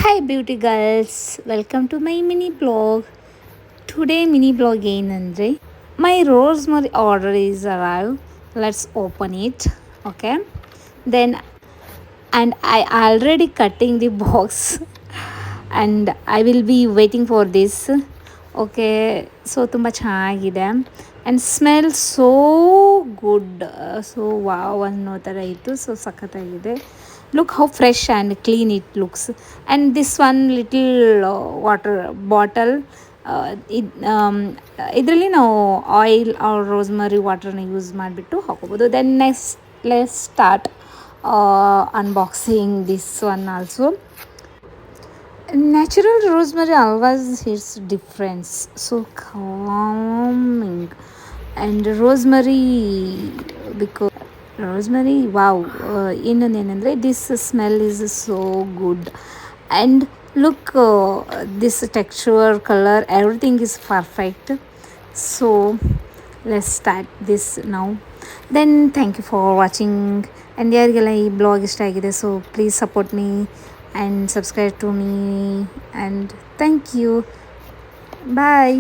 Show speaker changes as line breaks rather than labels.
Hi beauty girls, welcome to my mini blog. Today mini blog ಏನಂದ್ರೆ my rosemary order is arrived. Let's open it. Okay. Then and I already cutting the box and I will be waiting for this. Okay, so ತುಂಬ ಚೆನ್ನಾಗಿದೆ and smell so good. So wow ಅನ್ನೋ ಥರ ಇತ್ತು. So ಸಖತ್ತಾಗಿದೆ. Look how fresh and clean it looks. And this one little water bottle, ಇದರಲ್ಲಿ ನಾವು oil or rosemary ವಾಟರ್ನ use ಮಾಡಿಬಿಟ್ಟು ಹಾಕೋಬೋದು. Then next let's start unboxing this one also. Natural rosemary always hits difference, so calming. And rosemary, because rosemary, wow, ಇನ್ನೊಂದೇನೆಂದರೆ this smell is so good. And look, this texture, color, everything is perfect. So let's start this now. Then thank you for watching. And ಯಾರಿಗೆಲ್ಲ ಈ blog ಇಷ್ಟ ಆಗಿದೆ, so please support me and subscribe to me and thank you. Bye.